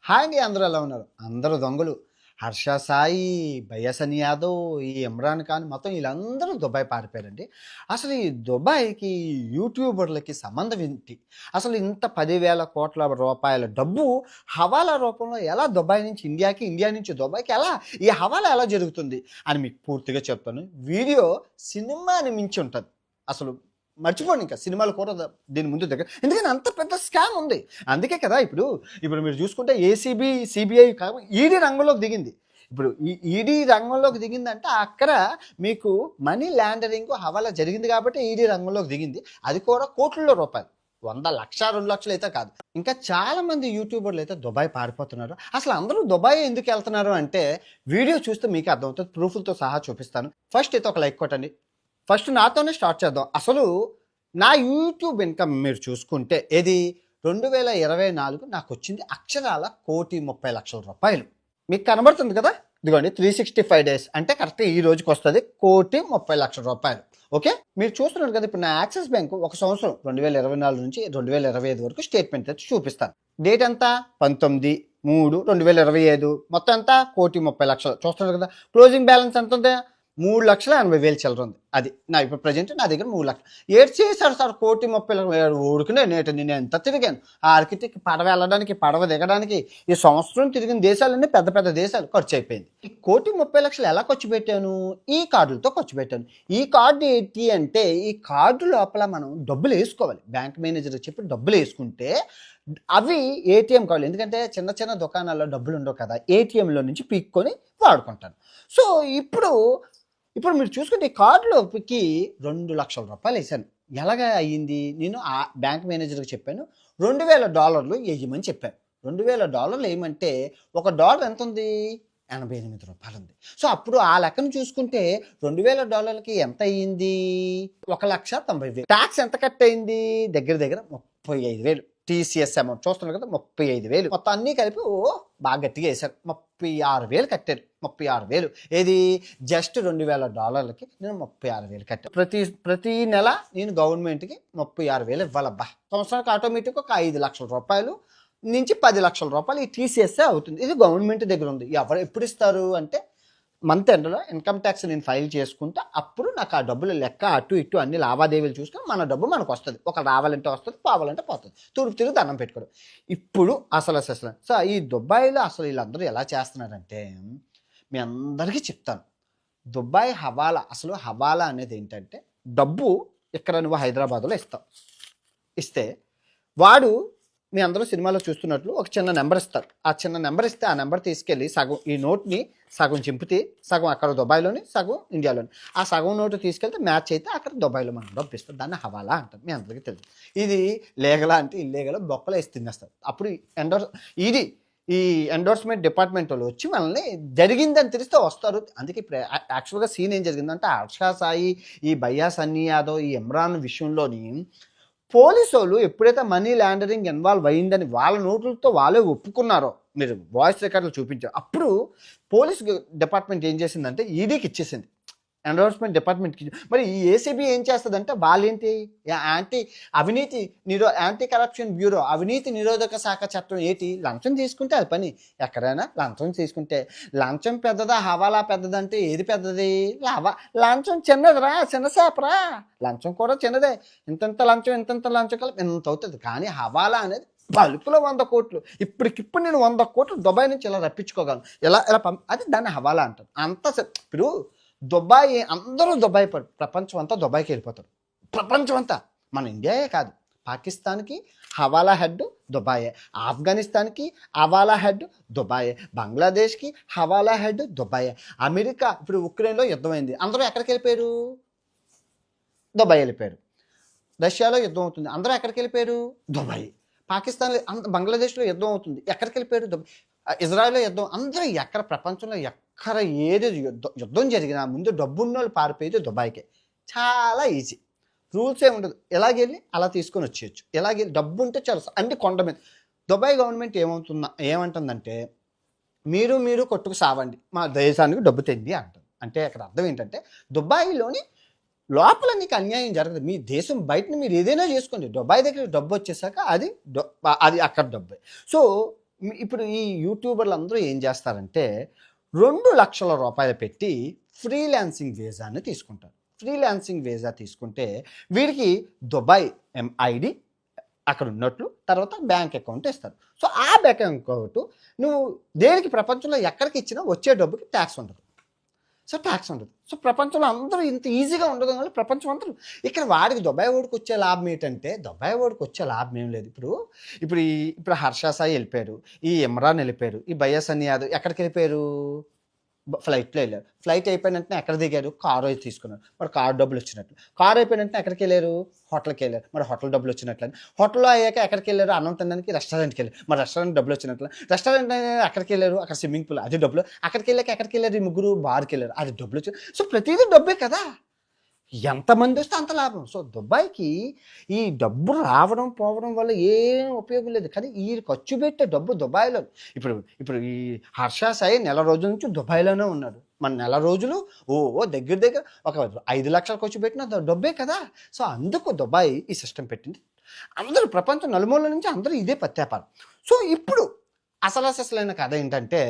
Hi అండి, అందరూ ఎలా ఉన్నారు? అందరూ దొంగలు. హర్ష సాయి, బయ్యసని యాదవ్, ఈ ఇమ్రాన్ ఖాన్ మొత్తం వీళ్ళందరూ దుబాయ్ పారిపోయారండి. అసలు ఈ దుబాయ్‌కి యూట్యూబర్‌లకి సంబంధం ఏంటి? అసలు ఇంత 10,000 కోట్ల రూపాయల డబ్బు హవాలా రూపంలో ఎలా దుబాయ్ నుంచి ఇండియాకి, ఇండియా నుంచి దుబాయ్‌కి ఎలా ఈ హవాలా ఎలా జరుగుతుంది అని మీకు పూర్తిగా చెప్తాను. వీడియో సినిమాని మించి ఉంటది. అసలు మర్చిపోండి, ఇంకా సినిమాలు కూడా దీని ముందు దగ్గర, ఎందుకంటే అంత పెద్ద స్కామ్ ఉంది. అందుకే కదా ఇప్పుడు మీరు చూసుకుంటే ఏసీబీ, సిబిఐ ఈడీ రంగంలోకి దిగింది. ఇప్పుడు ఈ ఈడీ రంగంలోకి దిగిందంటే అక్కడ మీకు మనీ లాండరింగ్ హవాలా జరిగింది కాబట్టి ఈడీ రంగంలోకి దిగింది. అది కూడా కోట్లలో రూపాయలు, 100 లక్ష 2 లక్షలు అయితే కాదు. ఇంకా చాలా మంది యూట్యూబర్లు అయితే దుబాయ్ పారిపోతున్నారు. అసలు అందరూ దుబాయ్ ఎందుకు వెళ్తున్నారు అంటే వీడియో చూస్తే మీకు అర్థమవుతుంది. ప్రూఫ్లతో సహా చూపిస్తాను. ఫస్ట్ అయితే ఒక లైక్ కొట్టండి. ఫస్ట్ నాతోనే స్టార్ట్ చేద్దాం. అసలు నా యూట్యూబ్ ఇన్కమ్ మీరు చూసుకుంటే ఇది 2024 నాకు వచ్చింది అక్షరాల 1,30,00,000 రూపాయలు. మీకు కనబడుతుంది కదా, ఇదిగోండి 365 డేస్ అంటే కరెక్ట్ ఈ రోజుకి వస్తుంది 1,30,00,000 రూపాయలు. ఓకే, మీరు చూస్తున్నారు కదా. ఇప్పుడు నా యాక్సిస్ బ్యాంక్ ఒక సంవత్సరం 2024 నుంచి 2025 వరకు స్టేట్మెంట్ అయితే చూపిస్తాను. డేట్ ఎంత? 19/3/2025. మొత్తం ఎంత? 1,30,00,000 చూస్తున్నారు కదా. క్లోజింగ్ బ్యాలెన్స్ ఎంత ఉంది? 3,80,000 చిల్లర ఉంది. అది నా ఇప్పుడు ప్రజెంట్ నా దగ్గర 3 లక్షలు. ఏడు చేశారు సార్ 1,30,00,000 ఊరుకునే నేను ఎంత తిరిగాను. ఆ ఆర్కిటెక్ట్ పడవ వెళ్ళడానికి, పడవ దిగడానికి ఈ సంవత్సరం తిరిగిన దేశాలన్నీ పెద్ద పెద్ద దేశాలు ఖర్చు అయిపోయింది. ఈ 1,30,00,000 ఎలా ఖర్చు పెట్టాను? ఈ కార్డులతో ఖర్చు పెట్టాను. ఈ కార్డు ఏంటి అంటే ఈ కార్డు లోపల మనం డబ్బులు వేసుకోవాలి. బ్యాంక్ మేనేజర్ చెప్పి డబ్బులు వేసుకుంటే అవి ఏటీఎం కార్డులు, ఎందుకంటే చిన్న చిన్న దుకాణాల్లో డబ్బులు ఉండవు కదా, ఏటీఎంలో నుంచి పీక్కొని వాడుకుంటాను. సో ఇప్పుడు మీరు చూసుకుంటే ఈ కార్డులోకి 2 లక్షల రూపాయలు వేసాను. ఎలాగ అయ్యింది? నేను ఆ బ్యాంక్ మేనేజర్కి చెప్పాను, $2,000 వేయమని చెప్పాను. $2,000 వేయమంటే ఒక డాలర్ ఎంత ఉంది? 88 రూపాయలు ఉంది. సో అప్పుడు ఆ లెక్కను చూసుకుంటే $2,000కి ఎంత అయ్యింది? 1,90,000. ట్యాక్స్ ఎంత కట్ అయింది? దగ్గర దగ్గర 35,000. టీసీఎస్ అమౌంట్ చూస్తున్నారు కదా, 35,000. మొత్తం అన్నీ కలిపి బాగా గట్టిగా వేశారు. 36,000 కట్టారు. 36,000 ఏది? జస్ట్ $2,000కి నేను 36,000 కట్టాను. ప్రతి నెల నేను గవర్నమెంట్కి 36,000 ఇవ్వాలబ్బా. సంవత్సరానికి ఆటోమేటిక్గా ఒక 5 లక్షల రూపాయలు నుంచి 10 లక్షల రూపాయలు ఈ టీసీఎస్ఏ అవుతుంది. ఇది గవర్నమెంట్ దగ్గర ఉంది. ఎవరు ఎప్పుడు ఇస్తారు అంటే మంత్ ఎండ్లో ఇన్కమ్ ట్యాక్స్ నేను ఫైల్ చేసుకుంటే అప్పుడు నాకు ఆ డబ్బులు లెక్క అటు ఇటు అన్ని లావాదేవీలు చూసుకొని మన డబ్బు మనకు వస్తుంది. ఒక రావాలంటే వస్తుంది, పోవాలంటే పోతుంది. తూర్పు తిరిగి దండం పెట్టుకోవడం. ఇప్పుడు అసలు సో ఈ దుబాయ్లో అసలు వీళ్ళందరూ ఎలా చేస్తున్నారంటే మీ అందరికీ చెప్తాను. దుబాయ్ హవాలా, అసలు హవాలా అనేది ఏంటంటే డబ్బు ఇక్కడ నువ్వు హైదరాబాద్లో ఇస్తే వాడు మీ అందరూ సినిమాలో చూస్తున్నట్లు ఒక చిన్న నెంబర్ ఇస్తారు. ఆ చిన్న నెంబర్ ఇస్తే ఆ నెంబర్ తీసుకెళ్ళి సగం ఈ నోట్ని సగం చింపితే సగం అక్కడ దుబాయ్లోని, సగం ఇండియాలోని. ఆ సగం నోటు తీసుకెళ్తే మ్యాచ్ అయితే అక్కడ దుబాయ్లో మనం డబ్బు ఇస్తాం. దాన్ని హవాలా అంటారు. మీ అందరికీ తెలుసు. ఇది లీగలా అంటే ఇల్లీగలా బొక్కలు వేసి తినేస్తారు. అప్పుడు ఈ ఎండోర్స్మెంట్ డిపార్ట్మెంట్ వాళ్ళు వచ్చి మనల్ని జరిగిందని తెలిస్తే వస్తారు. అందుకే ఇప్పుడు యాక్చువల్గా సీన్ ఏం జరిగిందంటే హర్ష సాయి, ఈ బయ్యసని యాదవ్, ఈ ఇమ్రాన్ విషయంలోని పోలీసు వాళ్ళు ఎప్పుడైతే మనీ లాండరింగ్ ఇన్వాల్వ్ అయ్యిందని వాళ్ళ నోట్లతో వాళ్ళే ఒప్పుకున్నారో, మీరు వాయిస్ రికార్డులు చూపించారు, అప్పుడు పోలీస్ డిపార్ట్మెంట్ ఏం చేసిందంటే ఈడీకి ఇచ్చేసింది, ఎన్ఫోర్స్మెంట్ డిపార్ట్మెంట్కి. మరి ఈ ఏసీబీ ఏం చేస్తుందంటే వాళ్ళేంటి యాంటీ కరప్షన్ బ్యూరో, అవినీతి నిరోధక శాఖ చట్టం ఏంటి? లంచం తీసుకుంటే అది పని. ఎక్కడైనా లంచం తీసుకుంటే లంచం పెద్దదా హవాలా పెద్దదంటే ఏది పెద్దది? లంచం చిన్నదిరా, చిన్న చేపరా. లంచం కూడా చిన్నదే. ఇంతంత లంచం కలిపి ఇంత అవుతుంది. కానీ హవాలా అనేది బల్కులో 100 కోట్లు. ఇప్పటికిప్పుడు నేను 100 కోట్లు దుబాయ్ నుంచి ఇలా రప్పించుకోగలను. ఇలా అది దాన్ని హవాలా అంటారు. ఇప్పుడు దుబాయ్, అందరూ దుబాయ్, ప్రపంచం అంతా దుబాయ్కి వెళ్ళిపోతారు. ప్రపంచం అంతా, మన ఇండియాయే కాదు, పాకిస్తాన్కి హవాలా హెడ్ దుబాయే, ఆఫ్ఘనిస్తాన్కి హవాలా హెడ్ దుబాయే, బంగ్లాదేశ్కి హవాలా హెడ్ దుబాయే, అమెరికా ఇప్పుడు ఉక్రెయిన్లో యుద్ధమైంది, అందరూ ఎక్కడికి వెళ్ళిపోయారు? దుబాయ్ వెళ్ళిపోయారు. రష్యాలో యుద్ధం అవుతుంది, అందరూ ఎక్కడికి వెళ్ళిపోయారు? దుబాయ్. పాకిస్తాన్లో, బంగ్లాదేశ్లో యుద్ధం అవుతుంది, ఎక్కడికి వెళ్ళిపోయారు? దుబాయ్. ఇజ్రాయెల్లో యుద్ధం, అందరూ ఎక్కడ ప్రపంచంలో ఎక్కడ ఏది యుద్ధం జరిగినా ముందు డబ్బున్న వాళ్ళు పారిపోయేది దుబాయ్కే. చాలా ఈజీ, రూల్స్ ఏమి ఉండదు. ఎలాగెళ్ళి అలా తీసుకొని వచ్చేయచ్చు. ఎలాగెళ్ళి డబ్బు ఉంటే చాలా అన్ని కొండ మీద. దుబాయ్ గవర్నమెంట్ ఏమంటుందంటే మీరు కొట్టుకు సావండి, మా దేశానికి డబ్బు తెండి అంటుంది. అంటే అక్కడ అర్థం ఏంటంటే దుబాయ్లోని లోపల నీకు అన్యాయం జరగదు. మీ దేశం బయటని మీరు ఏదైనా చేసుకోండి, దుబాయ్ దగ్గర డబ్బు వచ్చేసాక అది అక్కడ డబ్బే. సో ఇప్పుడు ఈ యూట్యూబర్లు అందరూ ఏం చేస్తారంటే 2,00,000 రూపాయలు పెట్టి ఫ్రీలాన్సింగ్ వీసాని తీసుకుంటారు. ఫ్రీలాన్సింగ్ వీసా తీసుకుంటే వీడికి దుబాయ్ ఐడి అక్కడ ఉన్నట్లు, తర్వాత బ్యాంక్ అకౌంట్ ఇస్తారు. సో ఆ బ్యాంక్ అకౌంట్ నువ్వు దేనికి ప్రపంచంలో ఎక్కడికి ఇచ్చినా వచ్చే డబ్బుకి ట్యాక్స్ ఉండదు. సో ప్రపంచంలో అందరూ ఇంత ఈజీగా ఉండదు వల్ల ప్రపంచం అందరూ ఇక్కడ వాడికి దుబాయ్ వాడికి వచ్చే లాభం ఏంటంటే దుబాయ్ వాడికి వచ్చే లాభం ఏం లేదు. ఇప్పుడు హర్ష సాయి వెళ్ళిపోయారు, ఈ ఇమ్రాన్ వెళ్ళిపోయారు, ఈ బయ్యస్ అని యాదవ్ ఎక్కడికి వెళ్ళిపోయారు? ఫ్లైట్లో వెళ్ళారు. ఫ్లైట్ అయిపోయిన వెంటనే ఎక్కడ దిగారు? కారు అయితే తీసుకున్నారు. మరి కారు డబ్బులు వచ్చినట్లు. కారు అయిపోయిన వెంటనే ఎక్కడికి వెళ్ళారు? హోటల్కి వెళ్ళారు. మరి హోటల్ డబ్బులు వచ్చినట్లు. హోటల్లో అయ్యాక ఎక్కడికి వెళ్ళారు? అన్నం తినడానికి రెస్టారెంట్కి వెళ్ళారు. మరి రెస్టారెంట్ డబ్బులు వచ్చినట్లు. రెస్టారెంట్ ఎక్కడికి వెళ్ళారు? అక్కడ స్విమ్మింగ్ పూల్, అది డబ్బులు. అక్కడికి వెళ్ళాక ఎక్కడికి వెళ్ళారు? ఈ ముగ్గురు బార్కి వెళ్ళారు, అది డబ్బులు వచ్చి. సో ప్రతిదీ డబ్బే కదా, ఎంతమంది వస్తే అంత లాభం. సో దుబాయ్కి ఈ డబ్బు రావడం పోవడం వల్ల ఏం ఉపయోగం లేదు. కానీ ఈ ఖర్చు పెట్టే డబ్బు దుబాయ్లో ఇప్పుడు ఈ హర్ష సాయి నెల రోజుల నుంచి దుబాయ్లోనే ఉన్నాడు. మన నెల రోజులు దగ్గర ఒక 5 లక్షలు ఖర్చు పెట్టిన డబ్బే కదా. సో అందుకు దుబాయ్ ఈ సిస్టమ్ పెట్టింది. అందరూ ప్రపంచం నలుమూల నుంచి అందరూ ఇదే పత్యాపారం. సో ఇప్పుడు అసలైన కథ ఏంటంటే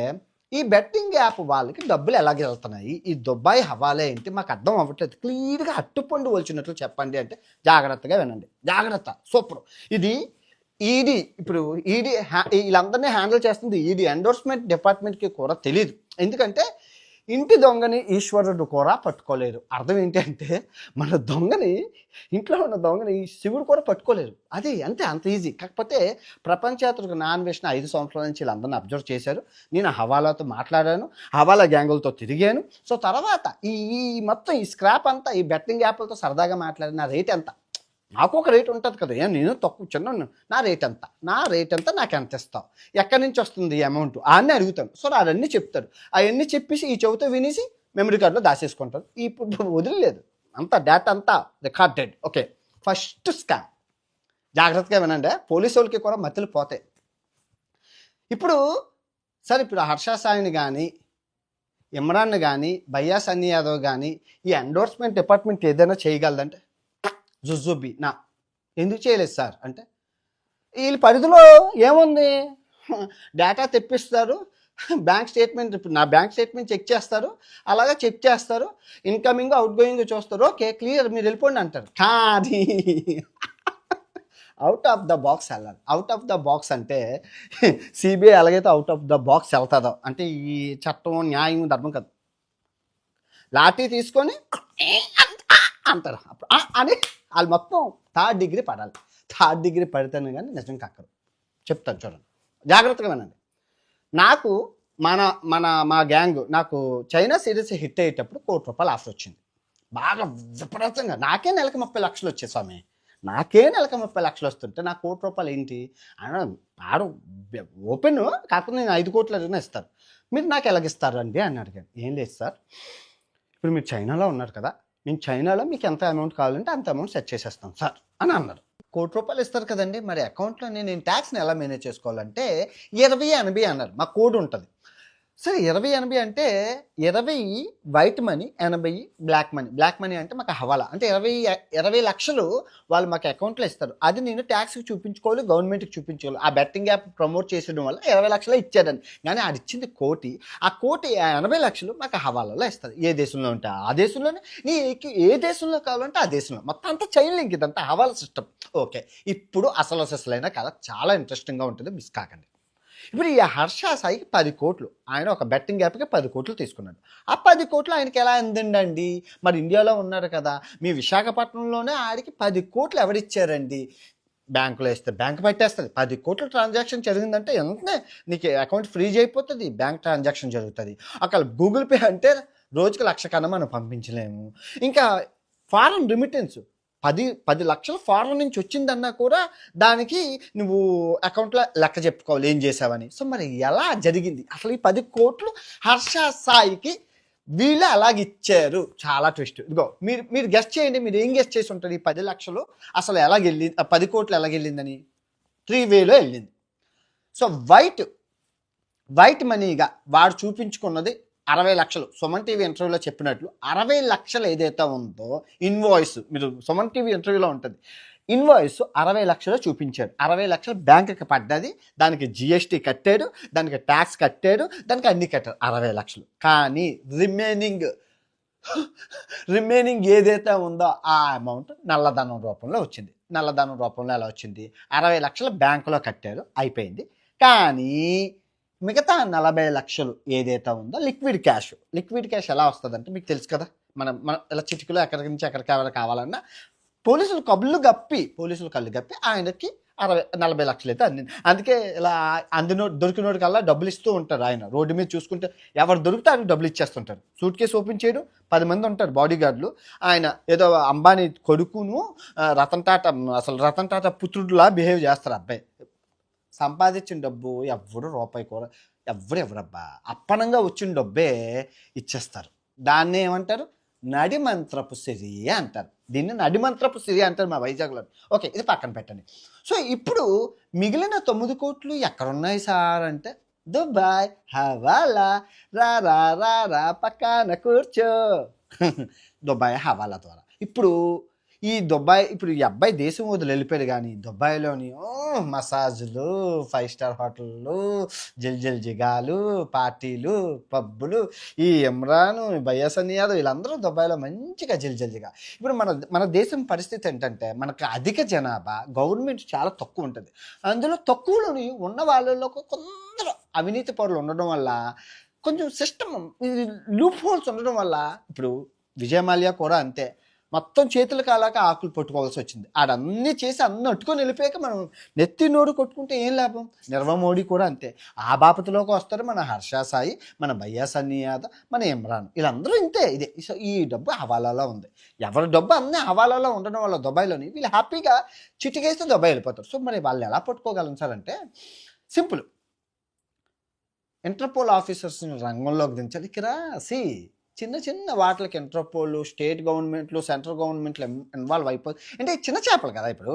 ఈ బెట్టింగ్ యాప్ వాళ్ళకి డబ్బులు ఎలాగ వెళ్తున్నాయి, ఈ దుబాయ్ హవాలా ఏంటి మాకు అర్థం అవ్వట్లేదు. క్లియర్గా అట్టుపండు వచ్చినట్లు చెప్పండి అంటే జాగ్రత్తగా వినండి. జాగ్రత్త, సూపర్. ఇది ఈడీ వీళ్ళందరినీ హ్యాండిల్ చేస్తుంది ఈడీ. ఎండోర్స్మెంట్ డిపార్ట్మెంట్కి కూడా తెలియదు. ఎందుకంటే ఇంటి దొంగని ఈశ్వరుడు కూడా పట్టుకోలేరు. అర్థం ఏంటి అంటే మన దొంగని, ఇంట్లో ఉన్న దొంగని శివుడు కూడా పట్టుకోలేరు. అది అంత ఈజీ. కాకపోతే ప్రపంచయాత్రకు నాన్ వేసిన 5 సంవత్సరాల నుంచి వీళ్ళందరినీ అబ్జర్వ్ చేశారు. నేను హవాలాతో మాట్లాడాను, హవాలా గ్యాంగులతో తిరిగాను. సో తర్వాత ఈ మొత్తం ఈ స్క్రాప్ అంతా ఈ బెట్టింగ్ యాప్లతో సరదాగా మాట్లాడిన రేట్ ఎంత, నాకు ఒక రేట్ ఉంటుంది కదా, నేను తక్కువ చిన్న నా రేట్ ఎంత నాకు ఎంత ఇస్తావు, ఎక్కడి నుంచి వస్తుంది ఈ అమౌంట్ అని అడుగుతాను. సో అవన్నీ చెప్తాడు. అవన్నీ చెప్పేసి ఈ చెవితో వినేసి మెమరీ కార్డులో దాచేసుకుంటారు. ఇప్పుడు వదిలేదు, అంతా డేటా అంతా రికార్డెడ్. Okay, first scam. జాగ్రత్తగా వినండి, పోలీసు వాళ్ళకి కూడా మత్తులు పోతాయి. ఇప్పుడు హర్ష సాయిని కానీ, ఇమ్రాన్ కానీ, బయ్యా సన్నీ యాదవ్ కానీ ఈ ఎండోర్స్మెంట్ డిపార్ట్మెంట్ ఏదైనా చేయగలదంటే జుజుబి నా ఎందుకు చేయలేదు సార్ అంటే వీళ్ళ పరిధిలో ఏముంది? డేటా తెప్పిస్తారు, బ్యాంక్ స్టేట్మెంట్, ఇప్పుడు నా బ్యాంక్ స్టేట్మెంట్ చెక్ చేస్తారు, అలాగే చెక్ చేస్తారు, ఇన్కమింగ్ అవుట్ గోయింగ్ చూస్తారు, ఓకే క్లియర్ మీరు వెళ్ళిపోండి అంటారు. కానీ అవుట్ ఆఫ్ ద బాక్స్ వెళ్ళాలి. అవుట్ ఆఫ్ ద బాక్స్ అంటే సిబిఐ ఎలాగైతే అవుట్ ఆఫ్ ద బాక్స్ వెళ్తుందో అంటే ఈ చట్టం న్యాయం ధర్మం కాదు. లాఠీ తీసుకొని అంటారు అని వాళ్ళు మొత్తం 3rd డిగ్రీ పడాలి. 3rd డిగ్రీ పడితేనే కానీ నిజం కక్కరు. చెప్తాను చూడండి, జాగ్రత్తగా వినండి. నాకు మా గ్యాంగ్ నాకు చైనా సిరీస్ హిట్ అయ్యేటప్పుడు ₹1,00,000 ఆఫర్ వచ్చింది. బాగా విపరీతంగా. నాకే నెలకి 30 లక్షలు వచ్చాయి స్వామి. నాకే నెలకి 30 లక్షలు వస్తుంటే నాకు ₹1,00,000 ఏంటి ఆడు ఓపెన్ కాకపోతే నేను 5 కోట్లు అడిగినా ఇస్తారు. మీరు నాకు ఎలాగిస్తారు అండి అని అడిగాను. ఏం లేదు సార్, ఇప్పుడు మీరు చైనాలో ఉన్నారు కదా, నేను చైనాలో మీకు ఎంత అమౌంట్ కావాలంటే అంత అమౌంట్ సెట్ చేసేస్తాను సార్ అని అన్నారు. ₹1,00,000 ఇస్తారు కదండి, మరి అకౌంట్లో నేను ట్యాక్స్ని ఎలా మేనేజ్ చేసుకోవాలంటే 20/80 అన్నారు. మా కోడ్ ఉంటుంది. సరే 20/80 అంటే 20 white money, 80 black money. Black money అంటే మాకు హవాలా అంటే 20 లక్షలు వాళ్ళు మాకు అకౌంట్లో ఇస్తారు. అది నేను ట్యాక్స్కి చూపించుకోవాలి, గవర్నమెంట్కి చూపించుకోవాలి. ఆ బెట్టింగ్ యాప్ ప్రమోట్ చేసడం వల్ల 20 లక్షలే ఇచ్చాడని. కానీ అది ఇచ్చింది 1,00,000. ఆ 80 లక్షలు మాకు హవాలాలో ఇస్తారు. ఏ దేశంలో ఉంటే ఆ దేశంలోనే, నీకు ఏ దేశంలో కావాలంటే ఆ దేశంలో. మొత్తం అంతా చైన్ లింక్, ఇదంతా హవాలా సిస్టమ్. ఓకే, ఇప్పుడు అసలైన కథ చాలా ఇంట్రెస్టింగ్గా ఉంటుంది, మిస్ కాకండి. ఇప్పుడు ఈ హర్ష సాయికి 10 కోట్లు, ఆయన ఒక బెట్టింగ్ యాప్కి 10 కోట్లు తీసుకున్నాడు. ఆ 10 కోట్లు ఆయనకి ఎలా అందండి? మరి ఇండియాలో ఉన్నారు కదా, మీ విశాఖపట్నంలోనే ఆడికి 10 కోట్లు ఎవరిచ్చారండి? బ్యాంకులో ఇస్తే బ్యాంక్ పట్టేస్తుంది. 10 కోట్ల ట్రాన్సాక్షన్ జరిగిందంటే వెంటనే నీకు అకౌంట్ ఫ్రీజ్ అయిపోతుంది, బ్యాంక్ ట్రాన్సాక్షన్ జరుగుతుంది. అక్కడ గూగుల్ పే అంటే రోజుకి 1,00,000 కన్నా మనం పంపించలేము. ఇంకా ఫారెన్ రెమిటెన్స్ 10 లక్షలు ఫారెన్ నుంచి వచ్చిందన్నా కూడా దానికి నువ్వు అకౌంట్లో లెక్క చెప్పుకోవాలి ఏం చేసావని. సో మరి ఎలా జరిగింది అసలు ఈ 10 కోట్లు హర్ష సాయికి వీళ్ళు అలాగిచ్చారు? చాలా ట్విస్ట్. ఇదిగో మీరు గెస్ట్ చేయండి, మీరు ఏం గెస్ట్ చేసి ఉంటారు? ఈ 10 లక్షలు అసలు ఎలాగెళ్ళింది, 10 కోట్లు ఎలాగెళ్ళిందని 3 వేలో వెళ్ళింది. సో వైట్ మనీగా వాడు చూపించుకున్నది 60 లక్షలు. సుమన్ టీవీ ఇంటర్వ్యూలో చెప్పినట్లు 60 లక్షలు ఏదైతే ఉందో ఇన్వాయిస్, మీరు సుమన్ టీవీ ఇంటర్వ్యూలో ఉంటుంది, ఇన్వాయిస్ 60 లక్షలు చూపించాడు. 60 లక్షలు బ్యాంకుకి పడ్డది. దానికి జిఎస్టీ కట్టాడు, దానికి ట్యాక్స్ కట్టాడు, దానికి అన్ని కట్టాడు 60 లక్షలు. కానీ రిమైనింగ్ ఏదైతే ఉందో ఆ అమౌంట్ నల్లధనం రూపంలో వచ్చింది. నల్లధనం రూపంలో ఎలా వచ్చింది? 60 లక్షలు బ్యాంకులో కట్టారు, అయిపోయింది. కానీ మిగతా 40 లక్షలు ఏదైతే ఉందో లిక్విడ్ క్యాష్ ఎలా వస్తుందంటే మీకు తెలుసు కదా, మనం ఇలా చిటికలో ఎక్కడి నుంచి ఎక్కడికి ఎవరు కావాలన్నా పోలీసులు కళ్ళు గప్పి ఆయనకి 40 లక్షలు అయితే అందింది. అందుకే ఇలా దొరికినోడి కల్లా డబ్బులు ఇస్తూ ఉంటారు. ఆయన రోడ్డు మీద చూసుకుంటే ఎవరు దొరికితే ఆయనకు డబ్బులు ఇచ్చేస్తుంటారు. సూట్ కేసు ఓపెన్ చేయడం 10 మంది ఉంటారు బాడీ గార్డులు. ఆయన ఏదో అంబానీ కొడుకును రతన్ టాటా పుత్రుడులా బిహేవ్ చేస్తారు. అబ్బాయి సంపాదించిన డబ్బు రూపాయి కూడా ఎవరబ్బా అప్పనంగా వచ్చిన డబ్బే ఇచ్చేస్తారు. దాన్ని ఏమంటారు? నడిమంత్రపు సిరి అంటారు. దీన్ని నడిమంత్రపు సిరి అంటారు మా వైజాగ్లో. ఓకే, ఇది పక్కన పెట్టండి. సో ఇప్పుడు మిగిలిన 9 కోట్లు ఎక్కడున్నాయి సార్ అంటే, దుబాయ్ హవాలా, రా రా రా రా పక్కన కూర్చో. దుబాయ్ హవాలా ద్వారా ఇప్పుడు ఈ అబ్బాయి దేశం వదిలి వెళ్ళిపోయాడు. కానీ దుబాయ్లోని మసాజులు, 5 స్టార్ హోటళ్ళు, జిల్ జిగాలు, పార్టీలు, పబ్బులు, ఈ ఇమ్రాన్, బయ్యాసన్ యాదవ్ వీళ్ళందరూ దుబాయ్లో మంచిగా జిగా. ఇప్పుడు మన దేశం పరిస్థితి ఏంటంటే, మనకు అధిక జనాభా, గవర్నమెంట్ చాలా తక్కువ ఉంటుంది. అందులో తక్కువలోని ఉన్న వాళ్ళలో కొందరు అవినీతి పరులు ఉండడం వల్ల, కొంచెం సిస్టమ్ లూప్ హోల్స్ ఉండడం వల్ల, ఇప్పుడు విజయమాల్యా కూడా అంతే, మొత్తం చేతులు కాలాక ఆకులు పట్టుకోవాల్సి వచ్చింది. ఆడన్నీ చేసి అన్నీ అట్టుకొని వెళ్ళిపోయాక మనం నెత్తి నోడు కొట్టుకుంటే ఏం లాభం? నిర్మల్ మోడీ కూడా అంతే. ఆ బాపతిలోకి వస్తారు మన హర్ష సాయి, మన బయ్యాసన్ యాదవ్, మన ఇమ్రాన్, వీళ్ళందరూ ఇంతే. ఇదే ఈ డబ్బు హవాలాలో ఉంది. ఎవరి డబ్బు అన్నీ హవాలాలో ఉండడం వల్ల దుబాయ్లోని వీళ్ళు హ్యాపీగా చిటికేస్తే దుబాయ్ వెళ్ళిపోతారు. సో మరి వాళ్ళు ఎలా పట్టుకోగలం సార్ అంటే సింపుల్, ఇంటర్పోల్ ఆఫీసర్స్ని రంగంలోకి దించాలి. ఇక్కడ చిన్న వాటికి ఇంటర్పోల్, స్టేట్ గవర్నమెంట్లు, సెంట్రల్ గవర్నమెంట్లు ఇన్వాల్వ్ అయిపోతుంది. అంటే చిన్న చేపలు కదా. ఇప్పుడు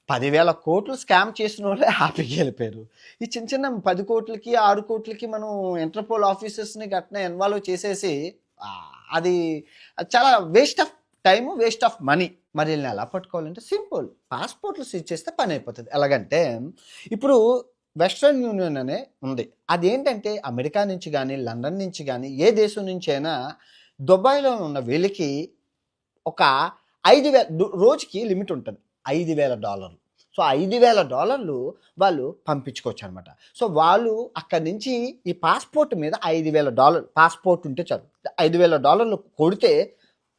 10,000 కోట్లు స్కామ్ చేసిన వాళ్ళే హ్యాపీగా వెళ్ళిపోయారు. ఈ చిన్న 10 కోట్లకి 6 కోట్లకి మనం ఇంటర్పోల్ ఆఫీసర్స్ని గట్టిన ఇన్వాల్వ్ చేసేసి అది చాలా waste of time, waste of money. మరి వీళ్ళని ఎలా పట్టుకోవాలంటే సింపుల్, పాస్పోర్ట్లు సీజ్ చేస్తే పని అయిపోతుంది. ఎలాగంటే ఇప్పుడు వెస్ట్రన్ యూనియన్ అనే ఉంది. అదేంటంటే అమెరికా నుంచి కానీ, లండన్ నుంచి కానీ, ఏ దేశం నుంచి అయినా దుబాయ్లో ఉన్న వీళ్ళకి ఒక 5,000 రోజుకి లిమిట్ ఉంటుంది, $5,000. సో $5,000 వాళ్ళు పంపించుకోవచ్చు అనమాట. సో వాళ్ళు అక్కడి నుంచి ఈ పాస్పోర్ట్ మీద $5,000 పాస్పోర్ట్ ఉంటే చాలు. $5,000 కొడితే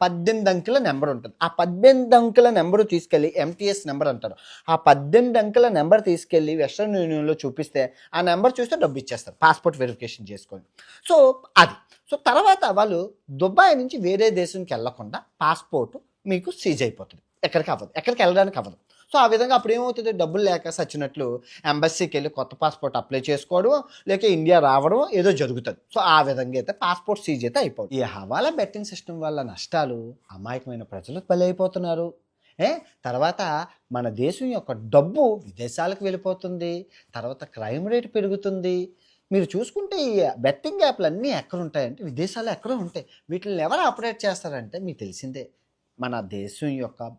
18 అంకెల నెంబర్ ఉంటుంది. ఆ 18 అంకెల నెంబరు తీసుకెళ్ళి MTS నెంబర్ అంటారు. ఆ 18 అంకెల నెంబర్ తీసుకెళ్ళి వెస్ట్రన్ యూనియన్లో చూపిస్తే ఆ నెంబర్ చూస్తే డబ్బు ఇచ్చేస్తారు పాస్పోర్ట్ వెరిఫికేషన్ చేసుకొని. సో తర్వాత వాళ్ళు దుబాయ్ నుంచి వేరే దేశంకి వెళ్ళకుండా పాస్పోర్ట్ మీకు సీజ్ అయిపోతుంది. ఎక్కడికి వెళ్ళడానికి అవ్వదు. సో ఆ విధంగా అప్పుడు ఏమవుతుంది, డబ్బులు లేక సచ్చినట్లు ఎంబసీకి వెళ్ళి కొత్త పాస్పోర్ట్ అప్లై చేసుకోవడం, లేక ఇండియా రావడం ఏదో జరుగుతుంది. సో ఆ విధంగా అయితే పాస్పోర్ట్ సీజ్ అయితే అయిపోతుంది. ఈ హవాలా బెట్టింగ్ సిస్టమ్ వల్ల నష్టాలు, అమాయకమైన ప్రజలు బలైపోతున్నారు. తర్వాత మన దేశం యొక్క డబ్బు విదేశాలకు వెళ్ళిపోతుంది. తర్వాత క్రైమ్ రేట్ పెరుగుతుంది. మీరు చూసుకుంటే ఈ బెట్టింగ్ యాప్లు అన్నీ ఎక్కడ ఉంటాయంటే విదేశాల్లో ఎక్కడో ఉంటాయి. వీటిని ఎవరు ఆపరేట్ చేస్తారంటే మీకు తెలిసిందే, మన దేశం యొక్క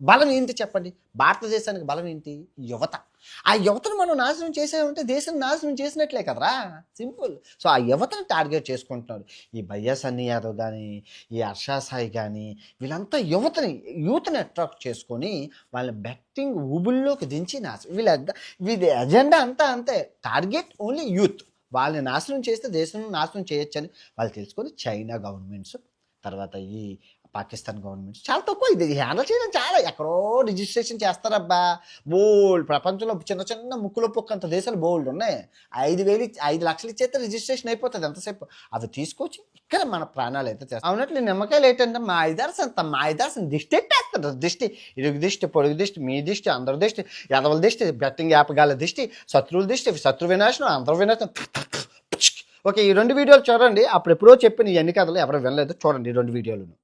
బలం ఏంటి చెప్పండి? భారతదేశానికి బలం ఏంటి? యువత. ఆ యువతను మనం నాశనం చేసామంటే దేశం నాశనం చేసినట్లే కదరా, సింపుల్. సో ఆ యువతను టార్గెట్ చేసుకుంటున్నారు. ఈ బయ్యాసన్ యాదవ్ కానీ, ఈ హర్ష సాయి కానీ, వీళ్ళంతా యూత్ని అట్రాక్ట్ చేసుకొని వాళ్ళని బెట్టింగ్ ఊబుల్లోకి దించి వీళ్ళ ఎజెండా అంతా అంతే. Target only youth. వాళ్ళని నాశనం చేస్తే దేశం నాశనం చేయొచ్చని వాళ్ళు తెలుసుకొని చైనా గవర్నమెంట్స్, తర్వాత ఈ పాకిస్తాన్ గవర్నమెంట్స్ చాలా తక్కువ ఇది హ్యాండిల్ చేయడం. చాలా ఎక్కడో రిజిస్ట్రేషన్ చేస్తారబ్బా. బోల్డ్ ప్రపంచంలో చిన్న ముక్కులో పొక్కంత దేశాలు బోల్డ్ ఉన్నాయి. 5 లక్షలు ఇచ్చేస్తే రిజిస్ట్రేషన్ అయిపోతుంది ఎంతసేపు. అవి తీసుకొచ్చి ఇక్కడ మన ప్రాణాలు అయితే చేస్తాం. అవునట్లు నిమ్మకాయలు ఏంటంటే మా ఐదార్సన్ దిష్టి ఎట్టేస్తారు. దిష్టి, ఇరుగు దిష్టి, పొరుగు దిష్టి, మీ దిష్టి, అందరి దిష్టి, యాదవుల దిష్టి, బెట్టింగ్ యాప్ గాల దిష్టి, శత్రువుల దిష్టి, శత్రు వినాశనం, అందరూ వినాశనం. ఓకే, ఈ 2 వీడియోలు చూడండి. అప్పుడు ఎప్పుడో చెప్పిన ఈ ఎన్ని కథలు ఎవరు వినలేదు, చూడండి ఈ 2 వీడియోలను.